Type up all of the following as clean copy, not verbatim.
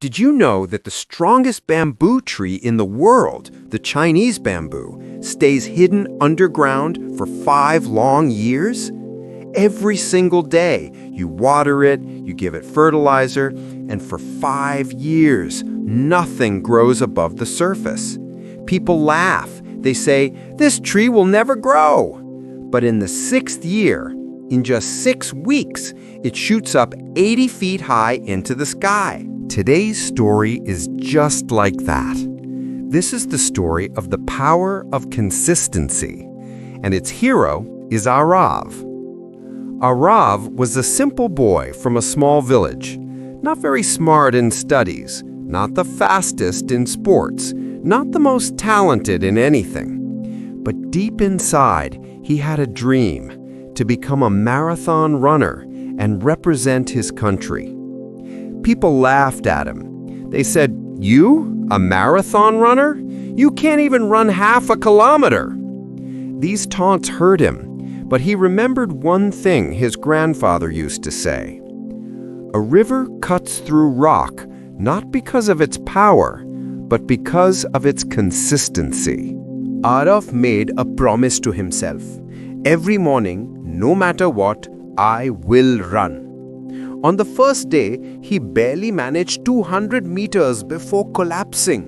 Did you know that the strongest bamboo tree in the world, the Chinese bamboo, stays hidden underground for 5 long years? Every single day, you water it, you give it fertilizer, and for 5 years, nothing grows above the surface. People laugh. They say, "This tree will never grow." But in the 6th year, in just 6 weeks, it shoots up 80 feet high into the sky. Today's story is just like that. This is the story of the power of consistency, and its hero is Arav. Arav was a simple boy from a small village, not very smart in studies, not the fastest in sports, not the most talented in anything. But deep inside, he had a dream to become a marathon runner and represent his country. People laughed at him. They said, "You, a marathon runner? You can't even run half a kilometer." These taunts hurt him, but he remembered one thing his grandfather used to say. A river cuts through rock not because of its power, but because of its consistency. Arav made a promise to himself. Every morning, no matter what, I will run. On the first day, he barely managed 200 meters before collapsing.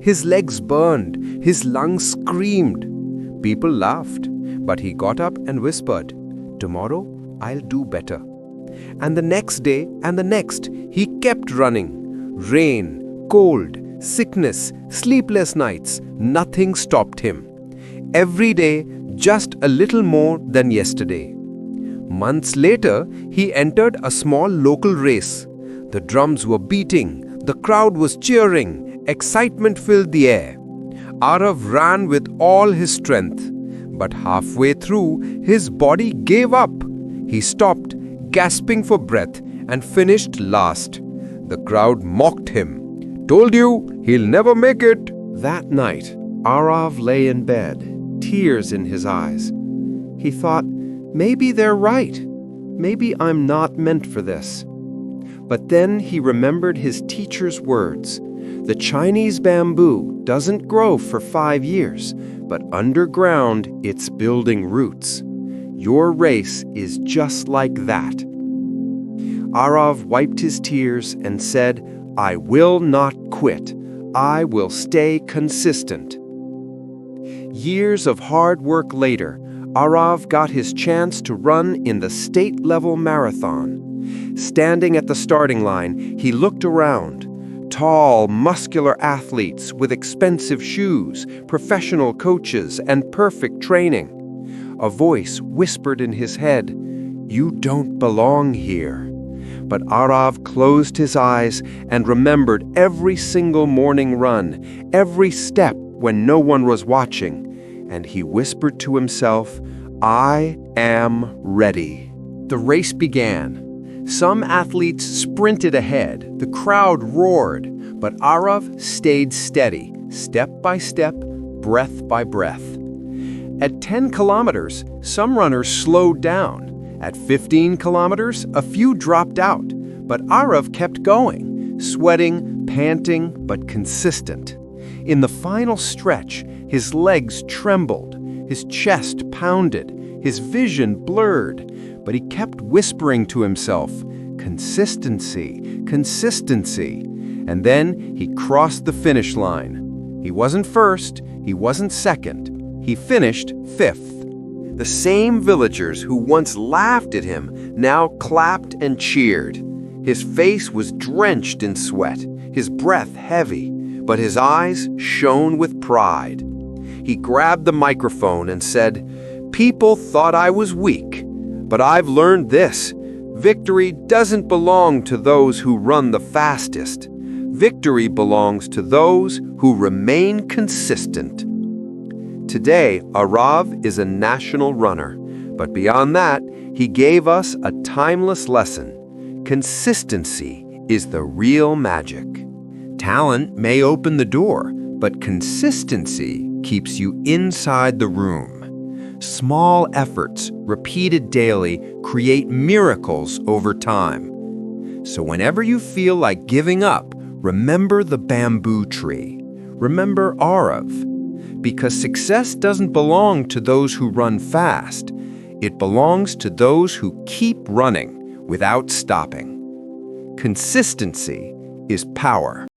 His legs burned, his lungs screamed. People laughed, but he got up and whispered, "Tomorrow, I'll do better." And the next day and the next, he kept running. Rain, cold, sickness, sleepless nights, nothing stopped him. Every day, just a little more than yesterday. Months later, he entered a small local race. The drums were beating, the crowd was cheering, excitement filled the air. Arav ran with all his strength, but halfway through, his body gave up. He stopped, gasping for breath, and finished last. The crowd mocked him. "Told you, he'll never make it." That night, Arav lay in bed, tears in his eyes. He thought, maybe they're right. Maybe I'm not meant for this. But then he remembered his teacher's words. The Chinese bamboo doesn't grow for 5 years, but underground it's building roots. Your race is just like that. Arav wiped his tears and said, "I will not quit. I will stay consistent." Years of hard work later, Arav got his chance to run in the state-level marathon. Standing at the starting line, he looked around. Tall, muscular athletes with expensive shoes, professional coaches, and perfect training. A voice whispered in his head, "You don't belong here." But Arav closed his eyes and remembered every single morning run, every step when no one was watching, and he whispered to himself, "I am ready." The race began. Some athletes sprinted ahead, the crowd roared, but Arav stayed steady, step by step, breath by breath. At 10 kilometers, some runners slowed down. At 15 kilometers, a few dropped out, but Arav kept going, sweating, panting, but consistent. In the final stretch, his legs trembled, his chest pounded, his vision blurred, but he kept whispering to himself, "Consistency, consistency." And then he crossed the finish line. He wasn't first, he wasn't second, he finished 5th. The same villagers who once laughed at him now clapped and cheered. His face was drenched in sweat, his breath heavy, but his eyes shone with pride. He grabbed the microphone and said, "People thought I was weak, but I've learned this. Victory doesn't belong to those who run the fastest. Victory belongs to those who remain consistent." Today, Arav is a national runner, but beyond that, he gave us a timeless lesson. Consistency is the real magic. Talent may open the door, but consistency keeps you inside the room. Small efforts, repeated daily, create miracles over time. So whenever you feel like giving up, Remember the bamboo tree. Remember Arav. Because success doesn't belong to those who run fast. It belongs to those who keep running without stopping. Consistency is power.